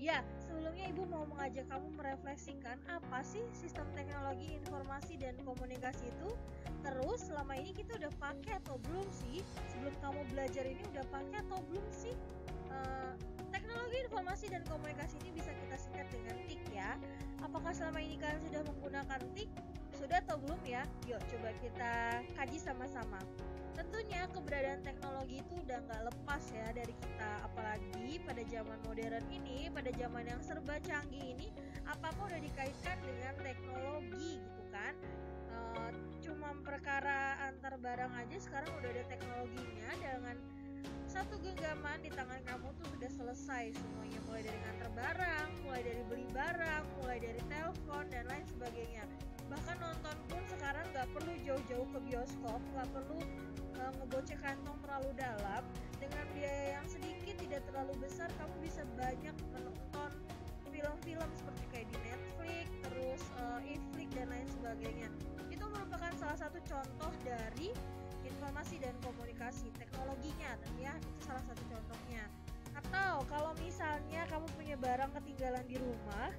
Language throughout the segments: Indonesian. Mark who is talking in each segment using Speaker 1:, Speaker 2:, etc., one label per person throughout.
Speaker 1: Ya, sebelumnya Ibu mau mengajak kamu merefleksikan apa sih sistem teknologi informasi dan komunikasi itu? Terus selama ini kita udah pakai atau belum sih? Sebelum kamu belajar ini udah pakai atau belum sih? Teknologi informasi dan komunikasi ini bisa kita singkat dengan TIK ya. Apakah selama ini kalian sudah menggunakan TIK? Sudah atau belum ya? Yuk coba kita kaji sama-sama. Tentunya keberadaan teknologi itu udah nggak lepas ya dari kita, apalagi pada zaman modern ini, pada zaman yang serba canggih ini, apa-apa udah dikaitkan dengan teknologi gitu kan. Cuma perkara antar barang aja sekarang udah ada teknologinya, dengan satu genggaman di tangan kamu tuh sudah selesai semuanya, mulai dari ngantar barang, mulai dari beli barang, mulai dari telepon dan lain sebagainya. Bahkan nonton pun sekarang nggak perlu jauh-jauh ke bioskop, nggak perlu ngebocek kantong terlalu dalam. Dengan biaya yang sedikit, tidak terlalu besar, kamu bisa banyak menonton film-film seperti kayak di Netflix, terus Netflix dan lain sebagainya. Itu merupakan salah satu contoh dari informasi dan komunikasi teknologinya, dan ya itu salah satu contohnya. Atau kalau misalnya kamu punya barang ketinggalan di rumah,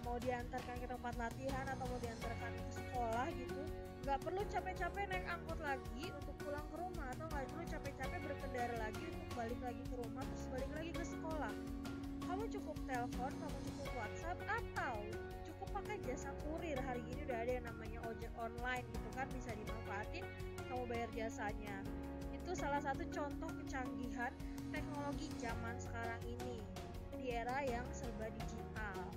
Speaker 1: mau diantarkan ke tempat latihan atau mau diantarkan ke sekolah gitu, nggak perlu capek-capek naik angkot lagi untuk pulang ke rumah, atau nggak perlu capek-capek berkendara lagi untuk balik lagi ke rumah terus balik lagi ke sekolah. Kamu cukup telepon, kamu cukup WhatsApp, atau cukup pakai jasa kurir. Hari ini udah ada yang namanya ojek online gitu kan, bisa dimanfaatin, kamu bayar jasanya. Itu salah satu contoh kecanggihan teknologi zaman sekarang ini di era yang serba digital.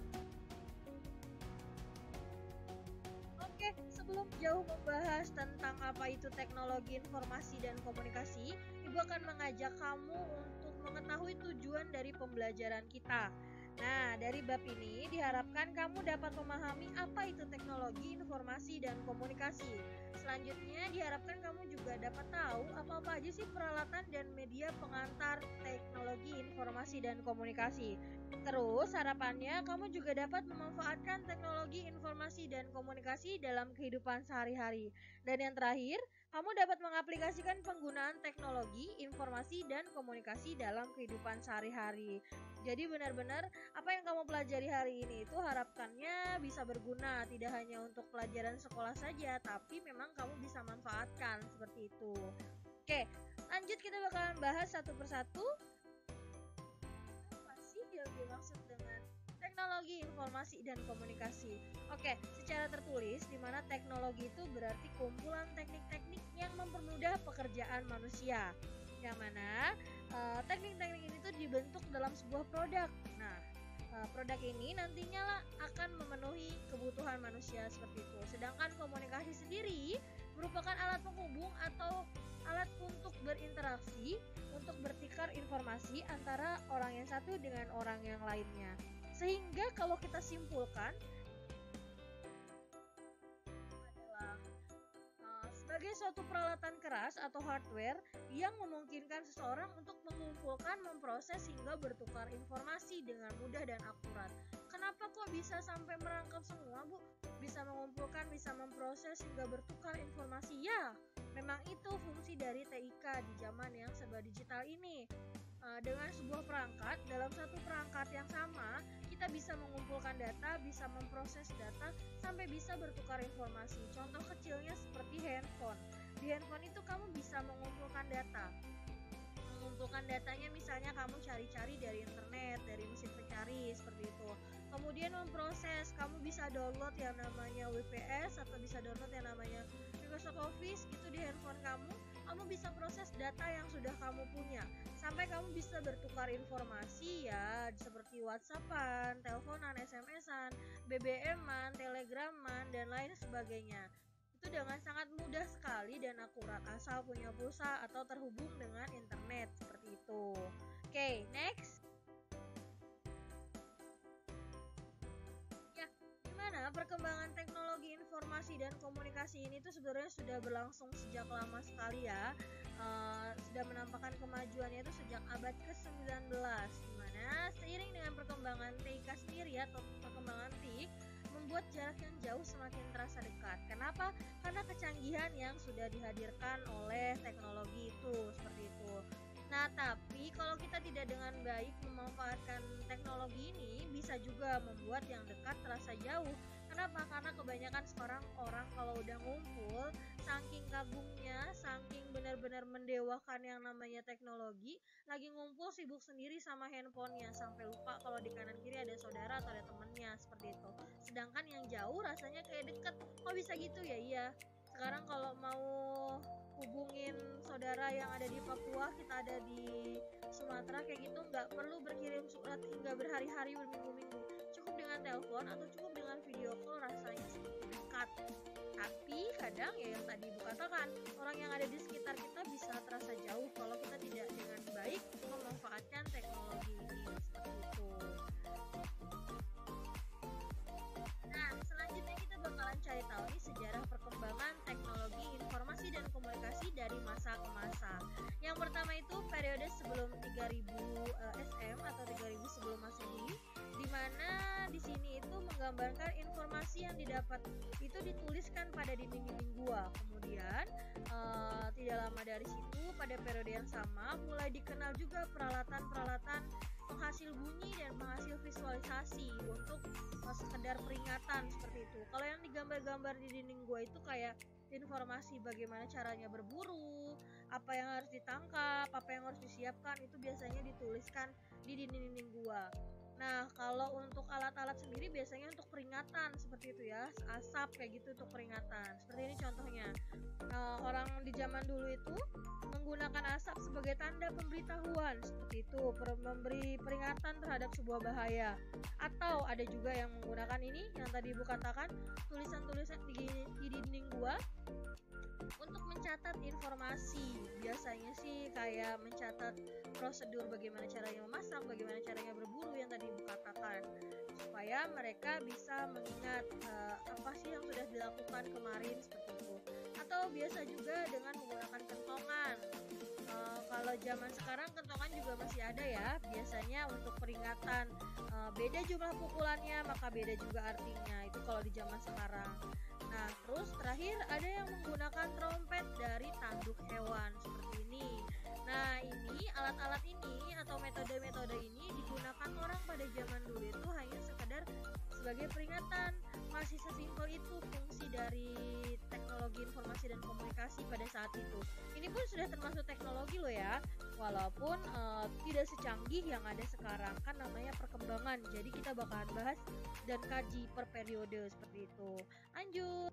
Speaker 1: Oke, sebelum jauh membahas tentang apa itu teknologi informasi dan komunikasi, Ibu akan mengajak kamu untuk mengetahui tujuan dari pembelajaran kita. Nah, dari bab ini diharapkan kamu dapat memahami apa itu teknologi informasi dan komunikasi. Selanjutnya, diharapkan kamu juga dapat tahu apa-apa aja sih peralatan dan media pengantar teknologi informasi dan komunikasi. Terus harapannya kamu juga dapat memanfaatkan teknologi informasi dan komunikasi dalam kehidupan sehari-hari. Dan yang terakhir, kamu dapat mengaplikasikan penggunaan teknologi, informasi, dan komunikasi dalam kehidupan sehari-hari. Jadi benar-benar apa yang kamu pelajari hari ini itu harapkannya bisa berguna, tidak hanya untuk pelajaran sekolah saja, tapi memang kamu bisa manfaatkan seperti itu. Oke, lanjut kita bakalan bahas satu persatu. Yang dimaksud dengan teknologi informasi dan komunikasi. Oke, secara tertulis di mana teknologi itu berarti kumpulan teknik-teknik yang mempermudah pekerjaan manusia. Yang mana teknik-teknik ini tuh dibentuk dalam sebuah produk. Nah, produk ini nantinya lah akan memenuhi kebutuhan manusia seperti itu. Sedangkan komunikasi sendiri merupakan alat penghubung atau alat untuk berinteraksi, untuk bertukar informasi antara orang yang satu dengan orang yang lainnya. Sehingga kalau kita simpulkan adalah sebagai suatu peralatan keras atau hardware yang memungkinkan seseorang untuk mengumpulkan, memproses hingga bertukar informasi dengan mudah dan akurat. Kenapa kok bisa sampai merangkap semua, Bu? Bisa mengumpulkan, bisa memproses hingga bertukar informasi? Ya, memang itu fungsi dari TIK di zaman yang serba digital ini. Dengan sebuah perangkat, dalam satu perangkat yang sama, kita bisa mengumpulkan data, bisa memproses data, sampai bisa bertukar informasi. Contoh kecilnya seperti handphone. Di handphone itu kamu bisa mengumpulkan data. Mengumpulkan datanya misalnya kamu cari-cari dari internet, dari mesin pencari, seperti itu. Kemudian memproses, kamu bisa download yang namanya WPS atau bisa download yang namanya Microsoft Office gitu di handphone kamu. Kamu bisa proses data yang sudah kamu punya sampai kamu bisa bertukar informasi ya, seperti WhatsAppan, teleponan, SMS-an, BBM-an, Telegram-an, dan lain sebagainya. Itu dengan sangat mudah sekali dan akurat asal punya pulsa atau terhubung dengan internet seperti itu. Oke, next. Gimana perkembangan teknologi informasi dan komunikasi ini tuh sebenarnya sudah berlangsung sejak lama sekali ya. Sudah menampakkan kemajuannya itu sejak abad ke-19, dimana seiring dengan perkembangan TIK sendiri atau perkembangan TIK membuat jarak yang jauh semakin terasa dekat. Kenapa? Karena kecanggihan yang sudah dihadirkan oleh teknologi itu, seperti itu. Nah, tapi kalau kita tidak dengan baik memanfaatkan teknologi teknologi ini bisa juga membuat yang dekat terasa jauh. Kenapa? Karena kebanyakan sekarang orang kalau udah ngumpul, saking kagumnya, saking benar-benar mendewakan yang namanya teknologi, lagi ngumpul sibuk sendiri sama handphonenya, sampai lupa kalau di kanan kiri ada saudara atau ada temennya, seperti itu. Sedangkan yang jauh rasanya kayak deket. Kok bisa gitu ya? Iya. Sekarang kalau mau hubungin saudara yang ada di Papua, kita ada di Sumatera kayak gitu, nggak perlu berkirim surat hingga berhari-hari, berminggu-minggu. Cukup dengan telepon atau cukup dengan video call, rasanya seperti dekat. Tapi kadang ya yang tadi Ibu katakan, orang yang ada di sekitar kita bisa terasa jauh kalau kita tidak dengan baik memanfaatkan teknologi ini, seperti itu. Nah, selanjutnya kita bakalan cari tahu nih sejarah perkembangan teknologi informasi dan komunikasi dari masa ke masa. Yang pertama itu periode sebelum 3000 SM atau 3000 sebelum Masehi, di mana di sini itu menggambarkan informasi yang didapat itu dituliskan pada dinding-dinding gua. Kemudian tidak lama dari situ, pada periode yang sama mulai dikenal juga peralatan-peralatan penghasil bunyi dan penghasil visualisasi untuk sekedar peringatan, seperti itu. Kalau yang digambar-gambar di dinding gua itu kayak informasi bagaimana caranya berburu, apa yang harus ditangkap, apa yang harus disiapkan, itu biasanya dituliskan di dinding-dinding gua. Nah, kalau untuk alat-alat sendiri biasanya untuk peringatan, seperti itu ya, asap kayak gitu untuk peringatan. Seperti ini contohnya. Orang di zaman dulu itu menggunakan asap sebagai tanda pemberitahuan, seperti itu, memberi peringatan terhadap sebuah bahaya. Atau ada juga yang menggunakan ini yang tadi Ibu katakan, tulisan-tulisan di dinding gua untuk mencatat informasi. Biasanya sih kayak mencatat prosedur bagaimana caranya memasak, bagaimana caranya berburu yang tadi Ibu katakan, supaya mereka bisa mengingat apa sih yang sudah dilakukan kemarin, seperti itu. Atau biasa juga dengan menggunakan kentongan. Kalau zaman sekarang kentongan juga masih ada ya, biasanya untuk peringatan beda jumlah pukulannya maka beda juga artinya, itu kalau di zaman sekarang. Nah, terus terakhir ada yang menggunakan trompet dari tanduk hewan, seperti ini. Nah, ini alat-alat ini atau metode-metode ini digunakan orang pada zaman dulu itu hanya sekedar sebagai peringatan. Masih sesimpel itu fungsi dari teknologi informasi dan komunikasi pada saat itu. Ini pun sudah termasuk teknologi loh ya, walaupun tidak secanggih yang ada sekarang, kan namanya perkembangan. Jadi kita bakalan bahas dan kaji per periode, seperti itu. Lanjut.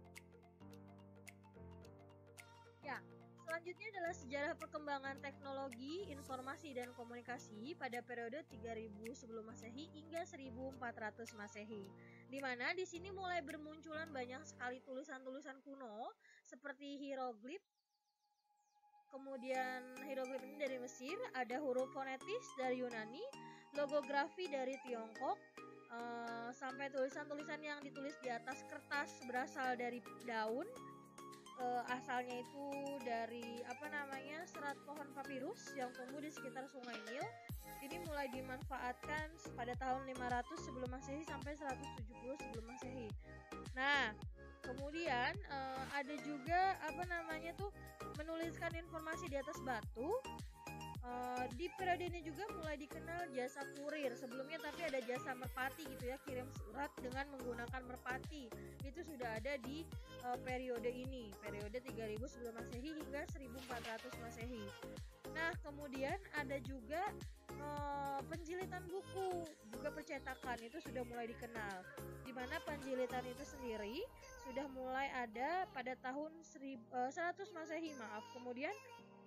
Speaker 1: Ya, selanjutnya adalah sejarah perkembangan teknologi, informasi, dan komunikasi pada periode 3000 sebelum Masehi hingga 1400 Masehi. Di mana di sini mulai bermunculan banyak sekali tulisan-tulisan kuno seperti hieroglif. Kemudian hieroglif ini dari Mesir, ada huruf fonetis dari Yunani, logografi dari Tiongkok, sampai tulisan-tulisan yang ditulis di atas kertas berasal dari daun. Asalnya itu dari serat pohon papirus yang tumbuh di sekitar Sungai Nil. Ini mulai dimanfaatkan pada tahun 500 sebelum Masehi sampai 170 sebelum Masehi. Nah, kemudian ada juga menuliskan informasi di atas batu. Di periode ini juga mulai dikenal jasa kurir. Sebelumnya tapi ada jasa merpati gitu ya, kirim surat dengan menggunakan merpati. Itu sudah ada di periode ini, periode 3000 sebelum Masehi hingga 1400 Masehi. Nah, kemudian ada juga penjilitan buku, juga percetakan itu sudah mulai dikenal. Di mana penjilitan itu sendiri sudah mulai ada pada tahun 100 Masehi, Kemudian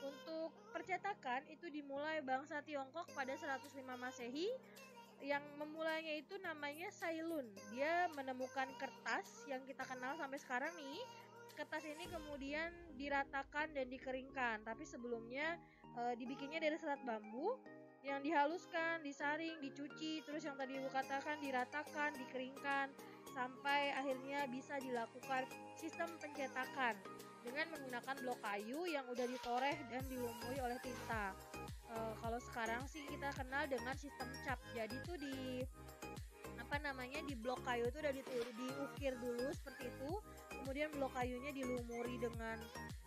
Speaker 1: untuk percetakan itu dimulai bangsa Tiongkok pada 105 Masehi. Yang memulainya itu namanya Sailun. Dia menemukan kertas yang kita kenal sampai sekarang nih. Kertas ini kemudian diratakan dan dikeringkan. Tapi sebelumnya dibikinnya dari serat bambu yang dihaluskan, disaring, dicuci, terus yang tadi Ibu katakan diratakan, dikeringkan, sampai akhirnya bisa dilakukan sistem pencetakan dengan menggunakan blok kayu yang udah ditoreh dan dilumuri oleh tinta. Kalau sekarang sih kita kenal dengan sistem cap. Jadi tuh di blok kayu itu udah diukir dulu seperti itu. Kemudian blok kayunya dilumuri dengan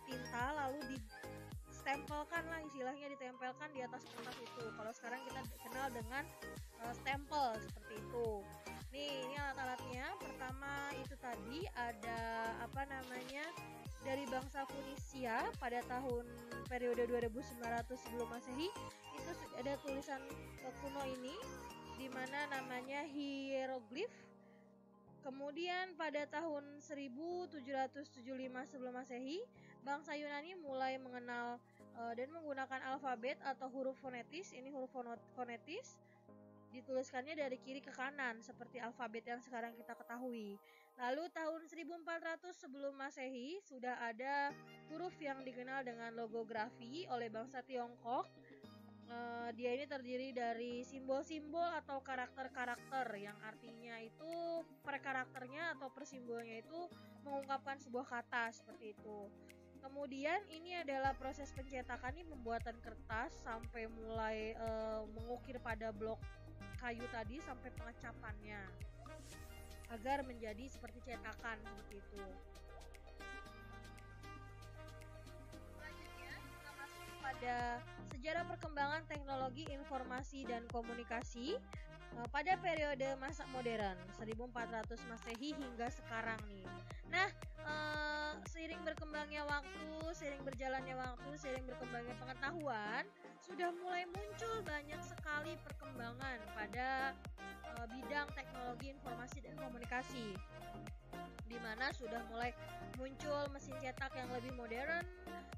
Speaker 1: tinta, lalu ditempelkan lah, istilahnya ditempelkan di atas kertas itu. Kalau sekarang kita kenal dengan stempel, bangsa Funisia pada tahun periode 2900 sebelum Masehi itu ada tulisan kuno ini di mana namanya hieroglif. Kemudian pada tahun 1775 sebelum Masehi, bangsa Yunani mulai mengenal dan menggunakan alfabet atau huruf fonetis. Ini huruf fonetis dituliskannya dari kiri ke kanan seperti alfabet yang sekarang kita ketahui. Lalu tahun 1400 sebelum Masehi sudah ada huruf yang dikenal dengan logografi oleh bangsa Tiongkok. Dia ini terdiri dari simbol-simbol atau karakter-karakter yang artinya itu per karakternya atau per simbolnya itu mengungkapkan sebuah kata seperti itu. Kemudian ini adalah proses pencetakan ini pembuatan kertas sampai mulai mengukir pada blok kayu tadi sampai pengecapannya agar menjadi seperti cetakan seperti itu. Selanjutnya kita masuk pada sejarah perkembangan teknologi informasi dan komunikasi pada periode masa modern 1400 Masehi hingga sekarang nih. Nah, seiring berkembangnya waktu, seiring berjalannya waktu, seiring berkembangnya pengetahuan, sudah mulai muncul banyak sekali perkembangan pada bidang teknologi informasi dan komunikasi, di mana sudah mulai muncul mesin cetak yang lebih modern,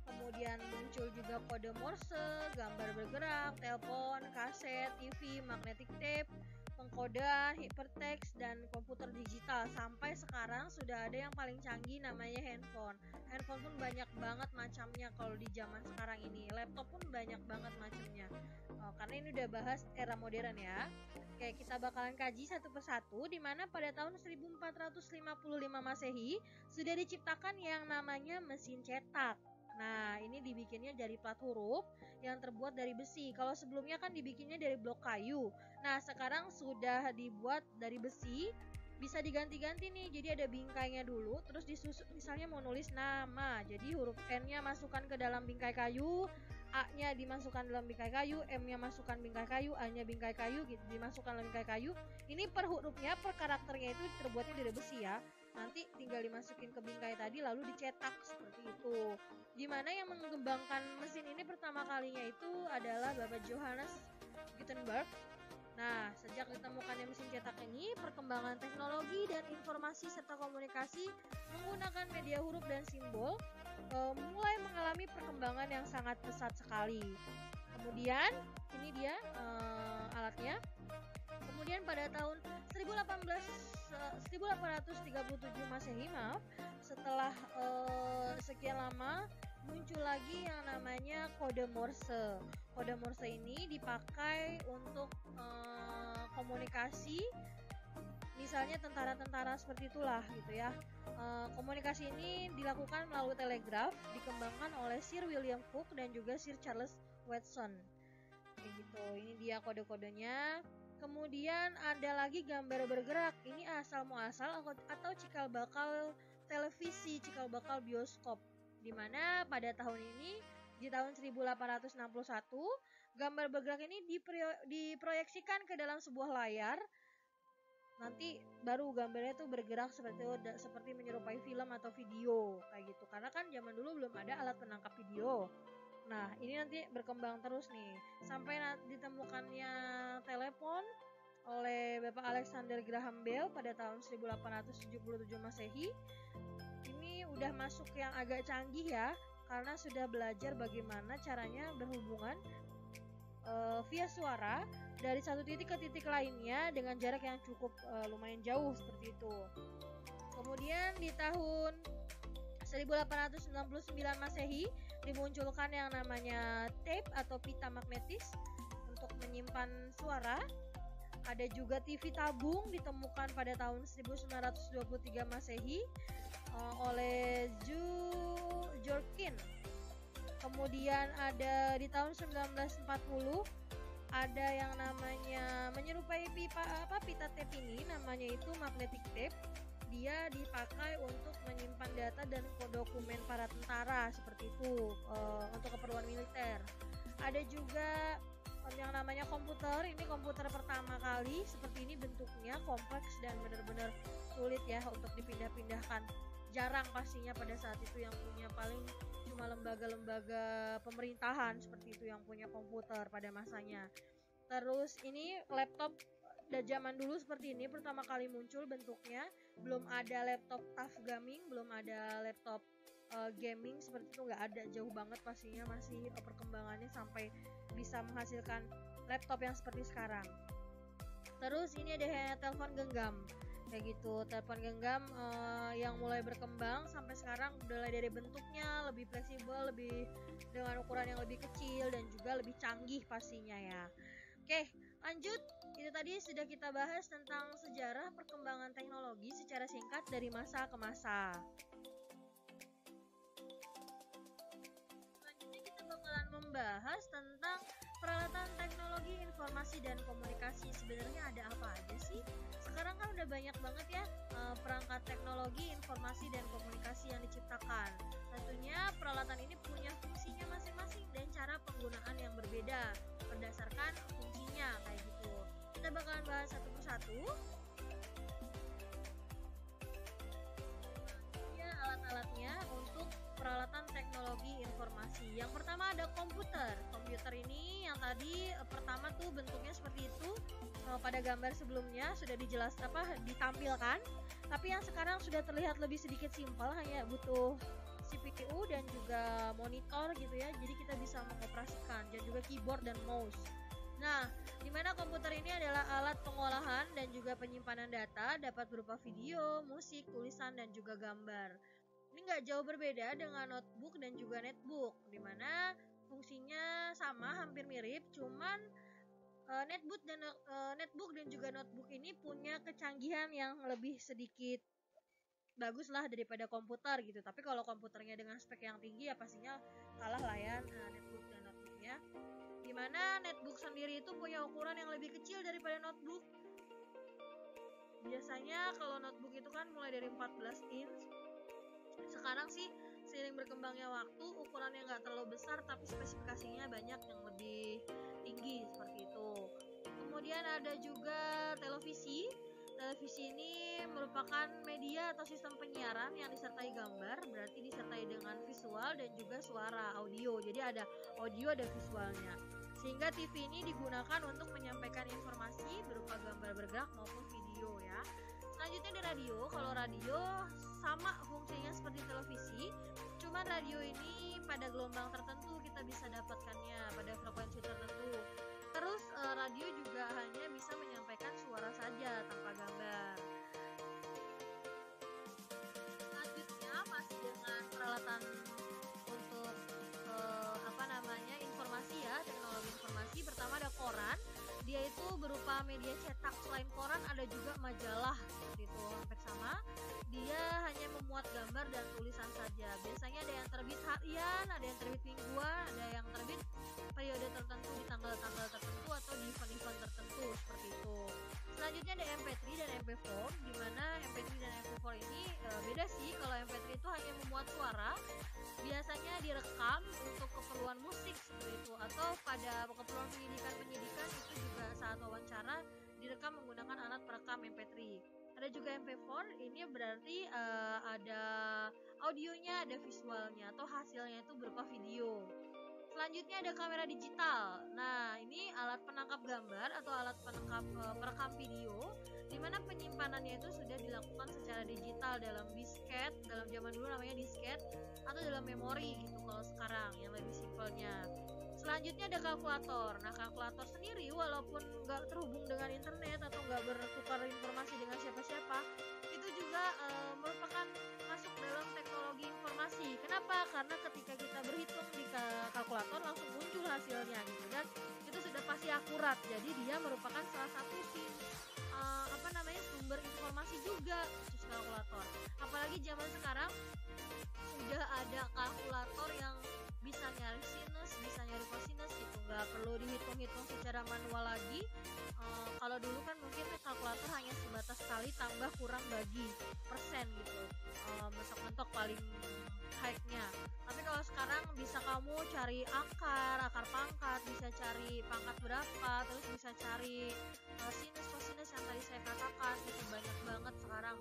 Speaker 1: kemudian muncul juga kode Morse, gambar bergerak, telepon, kaset, TV, magnetic tape, pengkodean, hypertext, dan komputer digital. Sampai sekarang sudah ada yang paling canggih namanya handphone. Handphone pun banyak banget macamnya kalau di zaman sekarang ini. Laptop pun banyak banget macamnya. Karena ini udah bahas era modern ya. Oke, kita bakalan kaji satu persatu, di mana pada tahun 1455 Masehi sudah diciptakan yang namanya mesin cetak. Nah, ini dibikinnya dari plat huruf yang terbuat dari besi. Kalau sebelumnya kan dibikinnya dari blok kayu. Nah, sekarang sudah dibuat dari besi, bisa diganti-ganti nih. Jadi ada bingkainya dulu, terus disusun misalnya mau nulis nama. Jadi huruf N-nya masukkan ke dalam bingkai kayu, A-nya dimasukkan dalam bingkai kayu, M-nya masukkan bingkai kayu, A-nya bingkai kayu, gitu, dimasukkan dalam bingkai kayu. Ini per hurufnya, per karakternya itu terbuatnya dari besi ya. Nanti tinggal dimasukin ke bingkai tadi lalu dicetak seperti itu. Dimana yang mengembangkan mesin ini pertama kalinya itu adalah Bapak Johannes Gutenberg. Nah, sejak ditemukannya mesin cetak ini, perkembangan teknologi dan informasi serta komunikasi menggunakan media huruf dan simbol mulai mengalami perkembangan yang sangat pesat sekali. Kemudian, ini dia alatnya. Kemudian pada tahun 1837 Masehi, setelah sekian lama muncul lagi yang namanya kode Morse. Kode Morse ini dipakai untuk komunikasi, misalnya tentara-tentara seperti itulah gitu ya. Komunikasi ini dilakukan melalui telegraf, dikembangkan oleh Sir William Cooke dan juga Sir Charles Watson. Kayak gitu. Ini dia kode-kodenya. Kemudian ada lagi gambar bergerak. Ini asal muasal atau cikal bakal televisi, cikal bakal bioskop. Dimana pada tahun ini, di tahun 1861, gambar bergerak ini diproyeksikan ke dalam sebuah layar. Nanti baru gambarnya tuh bergerak seperti menyerupai film atau video kayak gitu. Karena kan zaman dulu belum ada alat penangkap video. Nah, ini nanti berkembang terus nih sampai ditemukannya telepon oleh Bapak Alexander Graham Bell pada tahun 1877 Masehi. Ini udah masuk yang agak canggih ya, karena sudah belajar bagaimana caranya berhubungan via suara dari satu titik ke titik lainnya dengan jarak yang cukup lumayan jauh seperti itu. Kemudian di tahun 1899 Masehi dimunculkan yang namanya tape atau pita magnetis untuk menyimpan suara. Ada juga TV tabung ditemukan pada tahun 1923 Masehi oleh Jorkin. Kemudian ada di tahun 1940 ada yang namanya menyerupai pita tape ini, namanya itu magnetic tape. Dia dipakai untuk menyimpan data dan dokumen para tentara seperti itu untuk keperluan militer. Ada juga yang namanya komputer. Ini komputer pertama kali seperti ini bentuknya, kompleks dan benar-benar sulit ya untuk dipindah-pindahkan. jarang pastinya pada saat itu yang punya, paling cuma lembaga-lembaga pemerintahan seperti itu yang punya komputer pada masanya. Terus ini laptop dan zaman dulu seperti ini pertama kali muncul bentuknya, belum ada laptop tough gaming, belum ada laptop gaming seperti itu, nggak ada, jauh banget pastinya, masih perkembangannya sampai bisa menghasilkan laptop yang seperti sekarang. Terus ini ada telepon genggam kayak gitu, telepon genggam yang mulai berkembang sampai sekarang, mulai dari bentuknya lebih fleksibel, lebih dengan ukuran yang lebih kecil dan juga lebih canggih pastinya ya. Oke, lanjut. Itu tadi sudah kita bahas tentang sejarah perkembangan teknologi secara singkat dari masa ke masa. Selanjutnya kita bakalan membahas tentang peralatan teknologi informasi dan komunikasi. Sebenarnya ada apa aja sih? Sekarang kan udah banyak banget ya perangkat teknologi informasi dan komunikasi yang diciptakan. Tentunya peralatan ini punya fungsinya masing-masing dan cara penggunaan yang berbeda berdasarkan fungsinya kayak gitu. Kita bakalan bahas satu persatu. Ini alat-alatnya untuk peralatan teknologi informasi. Yang pertama ada komputer. Komputer ini yang tadi pertama tuh bentuknya seperti itu. Pada gambar sebelumnya sudah ditampilkan. Tapi yang sekarang sudah terlihat lebih sedikit simpel, hanya butuh CPU dan juga monitor gitu ya. Jadi kita bisa mengoperasikan, dan juga keyboard dan mouse. Nah, dimana komputer ini adalah alat pengolahan dan juga penyimpanan data, dapat berupa video, musik, tulisan, dan juga gambar. Ini nggak jauh berbeda dengan notebook dan juga netbook, dimana fungsinya sama, hampir mirip, cuman netbook dan juga notebook ini punya kecanggihan yang lebih sedikit bagus lah daripada komputer gitu. Tapi kalau komputernya dengan spek yang tinggi ya pastinya kalah lah ya netbook dan notebooknya. Dimana netbook sendiri itu punya ukuran yang lebih kecil daripada notebook. Biasanya kalau notebook itu kan mulai dari 14 inch. Sekarang sih seiring berkembangnya waktu, ukurannya nggak terlalu besar tapi spesifikasinya banyak yang lebih tinggi seperti itu. Kemudian ada juga televisi. Televisi ini merupakan media atau sistem penyiaran yang disertai gambar, berarti disertai dengan visual dan juga suara audio. Jadi ada audio dan visualnya. Sehingga TV ini digunakan untuk menyampaikan informasi berupa gambar bergerak maupun video ya. Selanjutnya ada radio. Kalau radio sama fungsinya seperti televisi, cuman radio ini pada gelombang tertentu kita bisa dapatkannya pada frekuensi tertentu. Terus radio juga hanya bisa menyampaikan suara saja tanpa gambar. Selanjutnya masih dengan peralatan untuk informasi ya, teknologi informasi. Pertama ada koran. Dia itu berupa media cetak. Selain koran ada juga majalah seperti itu, hampir sama. Dia hanya memuat gambar dan tulisan saja. Biasanya ada yang terbit harian, ada yang terbit mingguan, ada yang terbit periode tertentu di tanggal-tanggal tertentu atau di event-event tertentu seperti itu. Selanjutnya ada MP3 dan MP4, di mana MP3 dan MP4 ini beda sih. Kalau MP3 itu hanya memuat suara, biasanya direkam untuk keperluan musik seperti itu, atau pada keperluan penyidikan itu juga saat wawancara direkam menggunakan alat perekam MP3. Ada juga MP4, ini berarti ada audionya, ada visualnya, atau hasilnya itu berupa video. Selanjutnya ada kamera digital. Nah, ini alat penangkap gambar atau alat perekam video, di mana penyimpanannya itu sudah dilakukan secara digital dalam disket, dalam zaman dulu namanya disket, atau dalam memori gitu kalau sekarang yang lebih simpelnya. Selanjutnya ada kalkulator. Nah, kalkulator sendiri walaupun nggak terhubung dengan internet atau nggak bertukar informasi dengan siapa-siapa, itu juga merupakan masuk dalam teknologi informasi. Kenapa? Karena ketika kita berhitung di kalkulator langsung muncul hasilnya gitu, dan itu sudah pasti akurat. Jadi dia merupakan salah satu sumber informasi juga khusus kalkulator. Apalagi zaman sekarang udah ada kalkulator yang bisa nyari sinus, bisa nyari kosinus gitu, nggak perlu dihitung-hitung secara manual lagi. Kalau dulu kan mungkin kalkulator hanya sebatas kali tambah kurang bagi persen gitu, mentok-mentok paling high-nya. Tapi kalau sekarang bisa kamu cari akar pangkat, bisa cari pangkat berapa, terus bisa cari sinus kosinus yang tadi saya katakan, itu banyak banget sekarang.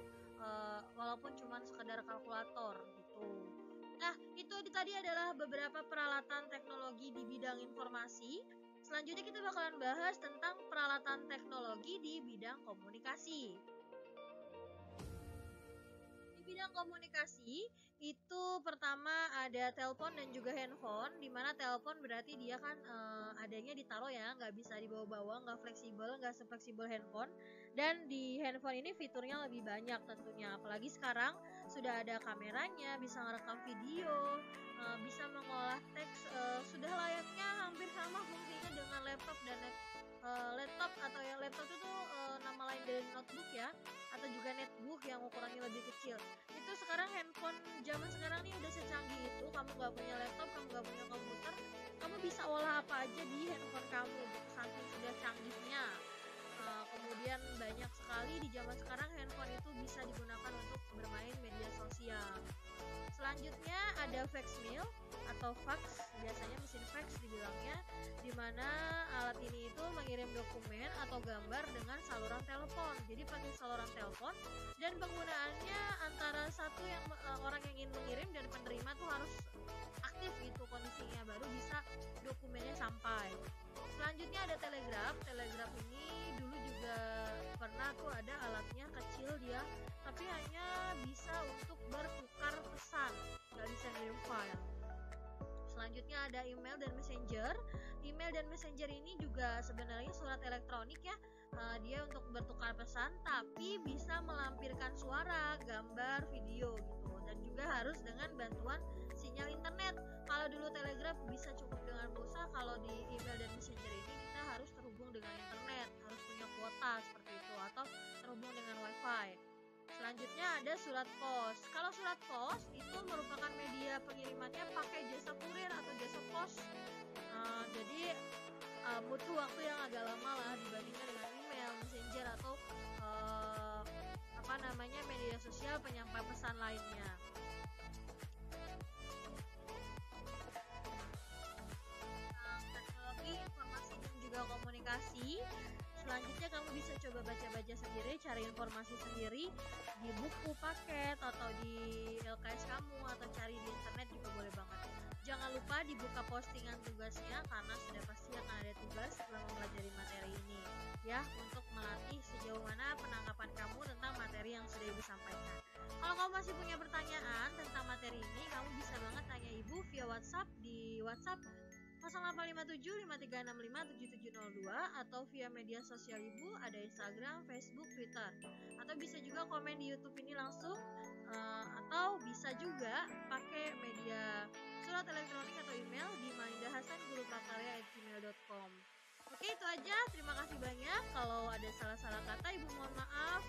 Speaker 1: walaupun cuma sekedar kalkulator gitu. Nah, itu tadi adalah beberapa peralatan teknologi di bidang informasi. Selanjutnya kita bakalan bahas tentang peralatan teknologi di bidang komunikasi. Di bidang komunikasi itu pertama ada telepon dan juga handphone, dimana telepon berarti dia kan adanya ditaruh ya, nggak bisa dibawa-bawa, nggak fleksibel, nggak sefleksibel handphone. Dan di handphone ini fiturnya lebih banyak tentunya, apalagi sekarang sudah ada kameranya, bisa merekam video, bisa mengolah teks, sudah layaknya hampir sama fungsinya dengan laptop dan laptop atau yang laptop itu nama lain dari notebook ya, atau juga netbook yang ukurannya lebih kecil. Itu sekarang handphone zaman sekarang nih udah secanggih itu, kamu gak punya laptop, kamu gak punya komputer, kamu bisa olah apa aja di handphone kamu gitu, saking sudah canggihnya. Kemudian banyak sekali di zaman sekarang handphone itu bisa digunakan untuk bermain media sosial. Selanjutnya ada faxmail atau fax, biasanya mesin fax dibilangnya, di mana alat ini itu mengirim dokumen atau gambar dengan saluran telepon. Jadi pakai saluran telepon, dan penggunaannya antara satu yang orang yang ingin mengirim dan penerima tuh harus aktif gitu kondisinya, baru bisa dokumennya sampai. Selanjutnya ada telegraf. Telegraf ini dulu juga pernah tuh ada alatnya, kecil dia, tapi hanya bisa untuk bertukar pesan, nggak bisa ngirim file. Selanjutnya ada email dan messenger. Email dan messenger ini juga sebenarnya surat elektronik ya. Dia untuk bertukar pesan, tapi bisa melampirkan suara, gambar, video gitu. Dan juga harus dengan bantuan sinyal internet. Kalau dulu telegraf bisa cukup dengan pulsa, kalau di email dan messenger ini kita harus terhubung dengan internet, harus punya kuota seperti itu, atau terhubung dengan wifi. Selanjutnya ada surat pos. Kalau surat pos itu merupakan media pengirimannya pakai jasa kurir atau jasa pos. Jadi butuh waktu yang agak lama lah dibandingkan dengan email, messenger atau media sosial penyampai pesan lainnya. Teknologi informasi dan juga komunikasi. Selanjutnya kamu bisa coba baca-baca sendiri, cari informasi sendiri di buku paket atau di LKS kamu, atau cari di internet juga boleh banget. Jangan lupa dibuka postingan tugasnya, karena sudah pasti akan ada tugas setelah mempelajari materi ini ya, untuk melatih sejauh mana penangkapan kamu tentang materi yang sudah ibu sampaikan. Kalau kamu masih punya pertanyaan tentang materi ini, kamu bisa banget tanya ibu via WhatsApp di WhatsApp 0857 5365 7702, atau via media sosial ibu, ada Instagram, Facebook, Twitter, atau bisa juga komen di YouTube ini langsung, atau bisa juga pakai media surat elektronik atau email di maindahasanguruprakarya@gmail.com. Oke, itu aja. Terima kasih banyak. Kalau ada salah-salah kata, ibu mohon maaf.